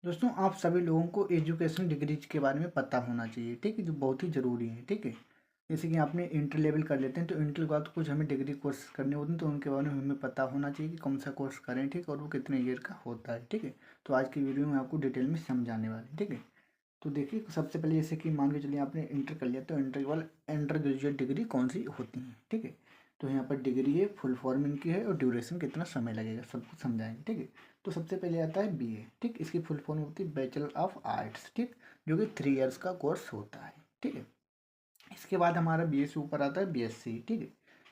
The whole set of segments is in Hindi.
दोस्तों आप सभी लोगों को एजुकेशन डिग्रीज के बारे में पता होना चाहिए। ठीक है, जो बहुत ही ज़रूरी है। ठीक है, जैसे कि आपने इंटर लेवल कर लेते हैं तो इंटर के बाद कुछ हमें डिग्री कोर्स करने होते हैं तो उनके बारे में हमें पता होना चाहिए कि कौन सा कोर्स करें। ठीक है, और वो कितने ईयर का होता है। ठीक है, तो आज की वीडियो में आपको डिटेल में समझाने वाले। ठीक है, तो देखिए सबसे पहले जैसे कि मान के चलिए आपने इंटर कर लिया तो इंटर के बाद अंडर ग्रेजुएट डिग्री कौन सी होती है। ठीक है, तो यहाँ पर डिग्री है, फुल फॉर्म इनकी है और ड्यूरेशन कितना समय लगेगा सब कुछ समझाएंगे। ठीक है, तो सबसे पहले आता है बीए। ठीक, इसकी फुल फॉर्म होती है बैचलर ऑफ आर्ट्स। ठीक, जो कि 3 इयर्स का कोर्स होता है। ठीक है, इसके बाद हमारा बीए से ऊपर आता है बीएससी। ठीक है,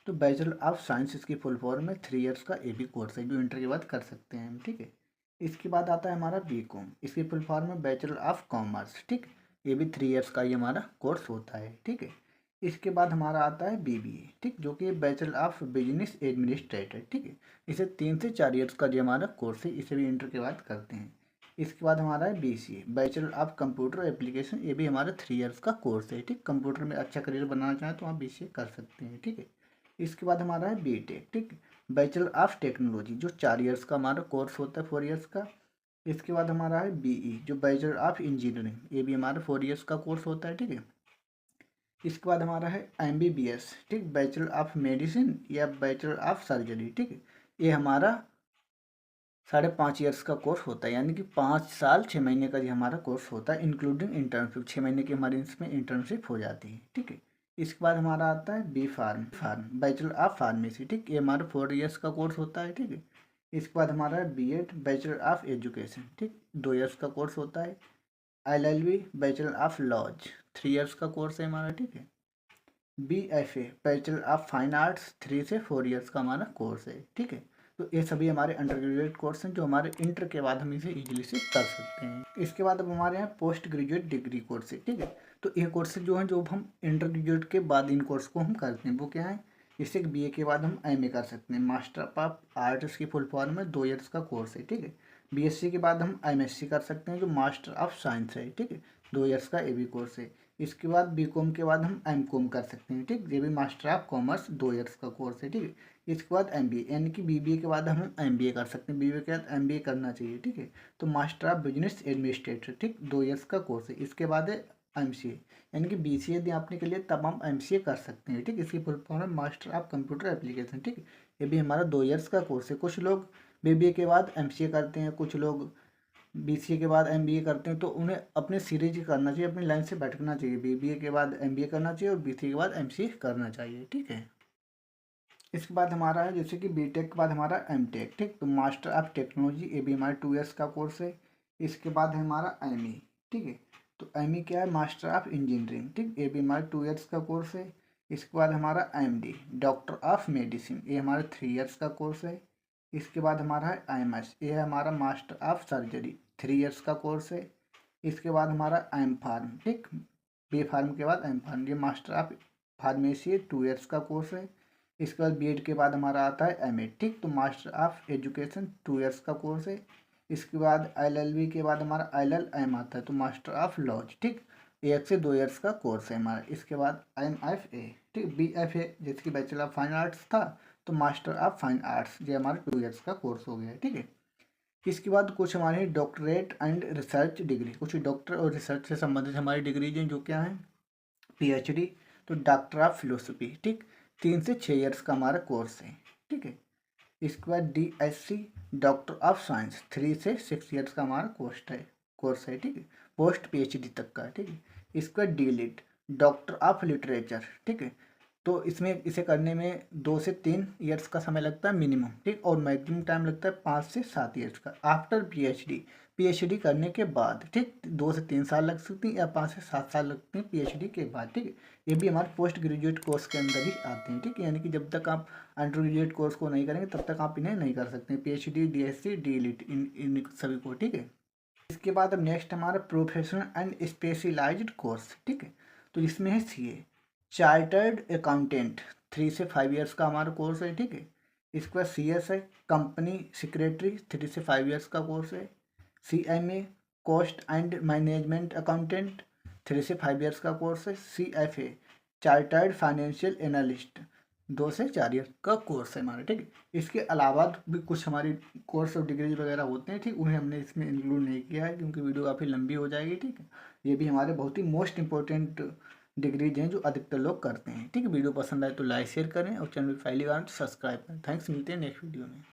तो बैचलर ऑफ साइंस इसकी फुल फॉर्म है, 3 इयर्स का ए बी कोर्स है जो इंटर के बाद कर सकते हैं हम। ठीक है, इसके बाद आता है हमारा बी कॉम, इसकी फुल फॉर्म है बैचलर ऑफ कॉमर्स। ठीक, ये भी 3 इयर्स का ही हमारा कोर्स होता है। ठीक है, इसके बाद हमारा आता है बीबीए। ठीक, जो कि बैचलर ऑफ बिजनेस एडमिनिस्ट्रेटर। ठीक है, इसे 3 से 4 इयर्स का जो हमारा कोर्स है इसे भी इंटर के बाद करते हैं। इसके बाद हमारा है BCA bachelor of computer application, ये भी हमारा 3 इयर्स का कोर्स है। ठीक, कंप्यूटर में अच्छा करियर बनाना चाहें तो आप बीसीए कर सकते हैं। ठीक है, इसके बाद हमारा है बीटेक। ठीक, बैचलर ऑफ टेक्नोलॉजी जो 4 इयर्स का हमारा कोर्स होता है, 4 इयर्स का। इसके बाद हमारा है बीई जो बैचलर ऑफ इंजीनियरिंग, ये भी हमारा 4 इयर्स का कोर्स होता है। ठीक है, इसके बाद हमारा है एमबीबीएस। ठीक, बैचलर ऑफ मेडिसिन या बैचलर ऑफ सर्जरी। ठीक है, ये हमारा 5.5 इयर्स का कोर्स होता है, यानी कि 5 साल 6 महीने का ये हमारा कोर्स होता है, इंक्लूडिंग इंटर्नशिप। 6 महीने की हमारी इसमें इंटर्नशिप हो जाती है। ठीक है, इसके बाद हमारा आता है B pharm bachelor of pharmacy. ठीक, ये हमारा 4 इयर्स का कोर्स होता है। ठीक है, इसके बाद हमारा है बीएड बैचलर ऑफ एजुकेशन। ठीक, 2 इयर्स का कोर्स होता है। LLB bachelor of laws, 3 years का कोर्स है हमारा। ठीक है, BFA bachelor of fine arts, 3 से 4 इयर्स का हमारा कोर्स है। ठीक है, तो ये सभी हमारे अंडर ग्रेजुएट कोर्स हैं जो हमारे इंटर के बाद हम इसे इजीली से कर सकते हैं। इसके बाद अब हमारे यहाँ पोस्ट ग्रेजुएट डिग्री कोर्स है। ठीक है, तो ये कोर्स जो हैं जो हम इंटर ग्रेजुएट के बाद इन कोर्स को हम करते हैं वो क्या है, जैसे कि बीए के बाद हम एमए कर सकते हैं। मास्टर ऑफ आर्ट्स की फुल फॉर्म में 2 इयर्स का कोर्स है। ठीक है, बीएससी के बाद हम एमएससी कर सकते हैं जो मास्टर ऑफ साइंस है। ठीक है, 2 इयर्स का एबी कोर्स है। इसके बाद बीकॉम के बाद हम एमकॉम कर सकते हैं। ठीक, ये भी मास्टर ऑफ कॉमर्स 2 इयर्स का कोर्स है। ठीक है, इसके बाद एमबीए, यानी कि बीबीए के बाद हम एमबीए कर सकते हैं। बीबीए के बाद एमबीए करना चाहिए। ठीक है, तो मास्टर ऑफ बिजनेस एडमिनिस्ट्रेटर। ठीक, 2 इयर्स का कोर्स है। इसके बाद है एमसीए, यानी कि बीसीए यदि आपने के लिए तब हम एमसीए कर सकते हैं। ठीक, इसकी फुल फॉर्म है मास्टर ऑफ कंप्यूटर एप्लीकेशन। ठीक, ये भी हमारा 2 इयर्स का कोर्स है। कुछ लोग बीबीए के बाद एमसीए करते हैं, कुछ लोग बीसीए के बाद एमबीए करते हैं, तो उन्हें अपने सीरीज करना चाहिए, अपनी लाइन से भटकना चाहिए। बीबीए के बाद एमबीए करना चाहिए और बीसीए के बाद एमसीए करना चाहिए। ठीक है, इसके बाद हमारा है जैसे कि बीटेक के बाद हमारा एमटेक। ठीक, तो मास्टर ऑफ टेक्नोलॉजी, ये भी हमारे 2 इयर्स का कोर्स है। इसके बाद है हमारा एमई। ठीक है, तो एमई क्या है, मास्टर ऑफ इंजीनियरिंग। ठीक, ये भी हमारे 2 इयर्स का कोर्स है। इसके बाद हमारा एमडी डॉक्टर ऑफ मेडिसिन, ये हमारा 3 इयर्स का कोर्स है। इसके बाद हमारा है आईएमएस, ये है हमारा मास्टर ऑफ सर्जरी, 3 इयर्स का कोर्स है। इसके बाद हमारा एम फार्म। ठीक, बी फार्म के बाद एम फार्म, ये मास्टर ऑफ फार्मेसी 2 इयर्स का कोर्स है। इसके बाद बीएड के बाद हमारा आता है एमएड। ठीक, तो मास्टर ऑफ एजुकेशन 2 इयर्स का कोर्स है। इसके बाद एलएलबी के बाद हमारा एलएलएम आता है, तो मास्टर ऑफ लॉज। ठीक, 1 से 2 इयर्स का कोर्स है हमारा। इसके बाद एमएफए। ठीक, बीएफए जैसे कि बैचलर ऑफ फाइन आर्ट्स था, तो मास्टर ऑफ फाइन आर्ट्स ये हमारा 2 इयर्स का कोर्स हो गया। ठीक है, इसके बाद कुछ हमारे डॉक्टरेट एंड रिसर्च डिग्री, कुछ डॉक्टर और रिसर्च से संबंधित हमारी डिग्रीज हैं जो क्या हैं, पीएचडी, तो डॉक्टर ऑफ फिलोसफी। ठीक, 3 से 6 इयर्स का हमारा कोर्स है। ठीक है, इसके बाद डीएससी डॉक्टर ऑफ साइंस, 3 से 6 इयर्स का हमारा कोर्स है। ठीक है, पोस्ट पीएचडी तक का। ठीक है, इसके बाद डीलिट डॉक्टर ऑफ लिटरेचर। ठीक है, तो इसमें इसे करने में 2 से 3 इयर्स का समय लगता है मिनिमम। ठीक, और मैक्सिमम टाइम लगता है 5 से 7 इयर्स का। आफ्टर पीएचडी, पीएचडी करने के बाद। ठीक, 2 से 3 साल लग सकती हैं या 5 से 7 साल लगती हैं पीएचडी के बाद। ठीक है, ये भी हमारे पोस्ट ग्रेजुएट कोर्स के अंदर ही आते हैं। ठीक है, यानी कि जब तक आप अंडर ग्रेजुएट कोर्स को नहीं करेंगे तब तक आप इन्हें नहीं कर सकते, पीएचडी डीएससी डीलिट इन सभी को। ठीक है, इसके बाद अब नेक्स्ट हमारा प्रोफेशनल एंड स्पेशलाइज्ड कोर्स। ठीक है, तो इसमें है सीए चार्टर्ड अकाउंटेंट, 3 से 5 इयर्स का हमारा कोर्स है। ठीक है, इसके बाद सीएस है कंपनी सेक्रेटरी, 3 से 5 इयर्स का कोर्स है। CMA cost and management accountant, 3 से 5 इयर्स का कोर्स है। सीएफए चार्टर्ड फाइनेंशियल एनालिस्ट, 2 से 4 ईयर का कोर्स है हमारा, ठीक है। इसके अलावा भी कुछ हमारी कोर्स और डिग्रीज वगैरह होते हैं, ठीक, उन्हें हमने इसमें इंक्लूड नहीं किया है क्योंकि वीडियो काफ़ी लंबी हो जाएगी, ठीक है। ये भी हमारे बहुत ही मोस्ट इंपॉर्टेंट डिग्रीज हैं जो अधिकतर लोग करते हैं, ठीक है। वीडियो पसंद आए तो लाइक शेयर करें और चैनल पर पहली बार तो सब्सक्राइब करें। थैंक्स, मिलते हैं नेक्स्ट वीडियो में।